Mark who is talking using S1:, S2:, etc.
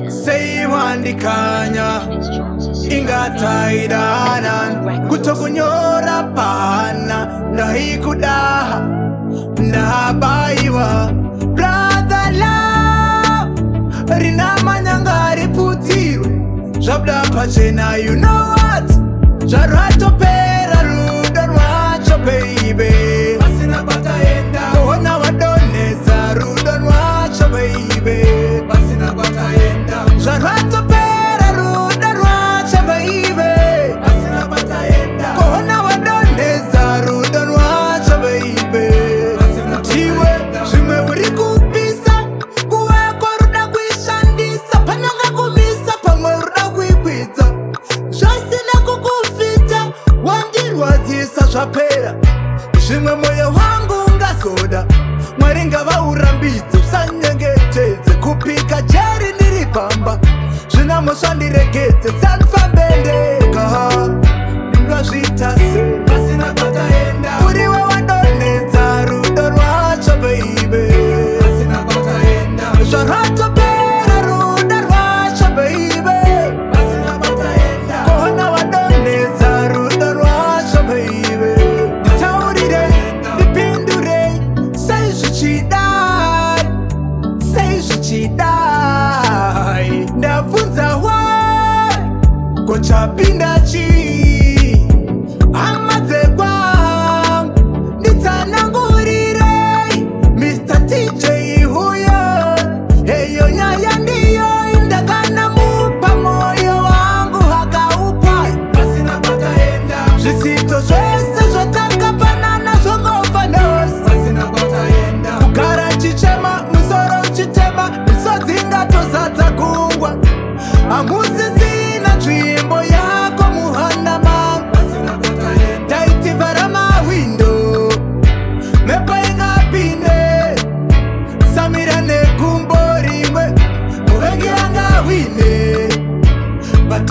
S1: Seiwandikanya ingataidana kutokunyora pana ndahikudaha ndahabaiwa brother love rinamanyangari putirwe zvabda pachena you know what zvaratopera rudo rwacho baby pasina kwataenda kuona wadoneza rudo rwacho baby pasina kwataenda zvaratopera rudo rwacho baby pasina kwataenda kuona wadoneza rudo rwacho baby tiwe zvimwe uri kupisa kuweko ruda kuishandisa pananga kumisa pamwe ruda kuikwidza zvasina kukufita wandirwadzisa zvapera zvimwe mwoyo wangu ngazoda mwari ngavaurambidze usanyengetedze kupika jeri ndiri pamba zvinamosvandiregedze sanfambendeka ndingazvitase pasina kwataenda uriwe wadonedza rudo rwacho baby pasina kwataenda zvaratopera rudo rwacho baby pasina kwataenda kuona wadonedza rudo rwacho baby nditaurire ndipindure seizvichidai ndabvunza wai kochapinda chii hama dzekwangu nditsanangurirei Mr. TJ huyo heyo nyaya ndiyo ndakanamupa moyo wangu hakaupa pasina kwataenda zvisito zvese zvatakapanana zvongofa nhasi pasina kwataenda kugara chichema musoro uchitema misodzi ngatozadza gungwa hamusisina nzvimbo yako muhana mangu pasina kwataenda taitivhara mawindo mhepo ingapinde samira negumbo rimwe muvengi angawine but